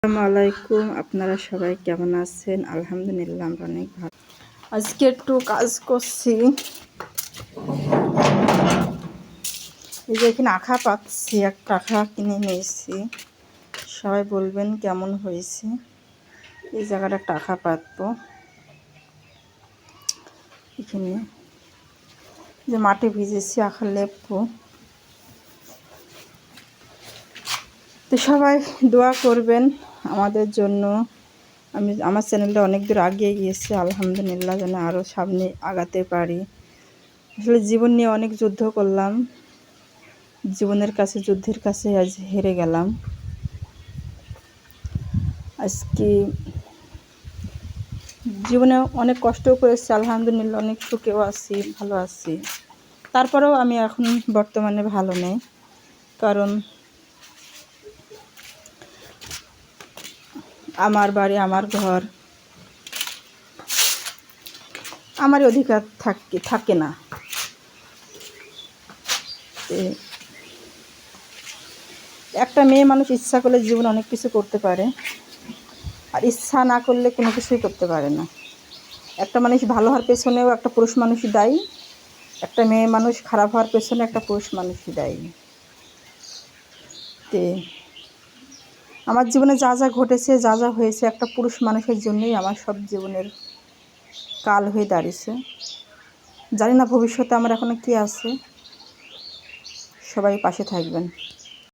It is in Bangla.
আসসালামু আলাইকুম। আপনারা সবাই কেমন আছেন? আলহামদুলিল্লাহ আমরা অনেক ভালো। আজকে একটু কাজ করছি, এই যে এখানে আখা পাচ্ছি, একটা আখা কিনে নিয়েছি। সবাই বলবেন কেমন হয়েছে। এই জায়গাটা একটা আখা পাতবো, এখানে যে মাটি ভিজেছি আখা লেপবো। তো সবাই দোয়া করবেন আমাদের জন্য। আমার চ্যানেলটা অনেক দূর এগিয়ে গিয়েছে, আলহামদুলিল্লাহ, যেন আরও সামনে আগাতে পারি। আসলে জীবন নিয়ে অনেক যুদ্ধ করলাম, যুদ্ধের কাছে আজ হেরে গেলাম। আজকে জীবনে অনেক কষ্টও করেছি, আলহামদুলিল্লাহ অনেক সুখেও আছি, ভালো আছি। তারপরেও আমি এখন বর্তমানে ভালো নেই, কারণ আমার বাড়ি, আমার ঘর, আমারই অধিকার থাকে না। একটা মেয়ে মানুষ ইচ্ছা করলে জীবনে অনেক কিছু করতে পারে, আর ইচ্ছা না করলে কোনো কিছুই করতে পারে না। একটা মানুষ ভালো হওয়ার পেছনেও একটা পুরুষ মানুষই দায়ী, একটা মেয়ে মানুষ খারাপ হওয়ার পেছনে একটা পুরুষ মানুষই দায়ী। তে আমার জীবনে যা যা ঘটেছে, যা যা হয়েছে, একটা পুরুষ মানুষের জন্যই আমার সব জীবনের কাল হয়ে দাঁড়িয়েছে। জানি না ভবিষ্যতে আমার এখনো কী আছে। সবাই পাশে থাকবেন।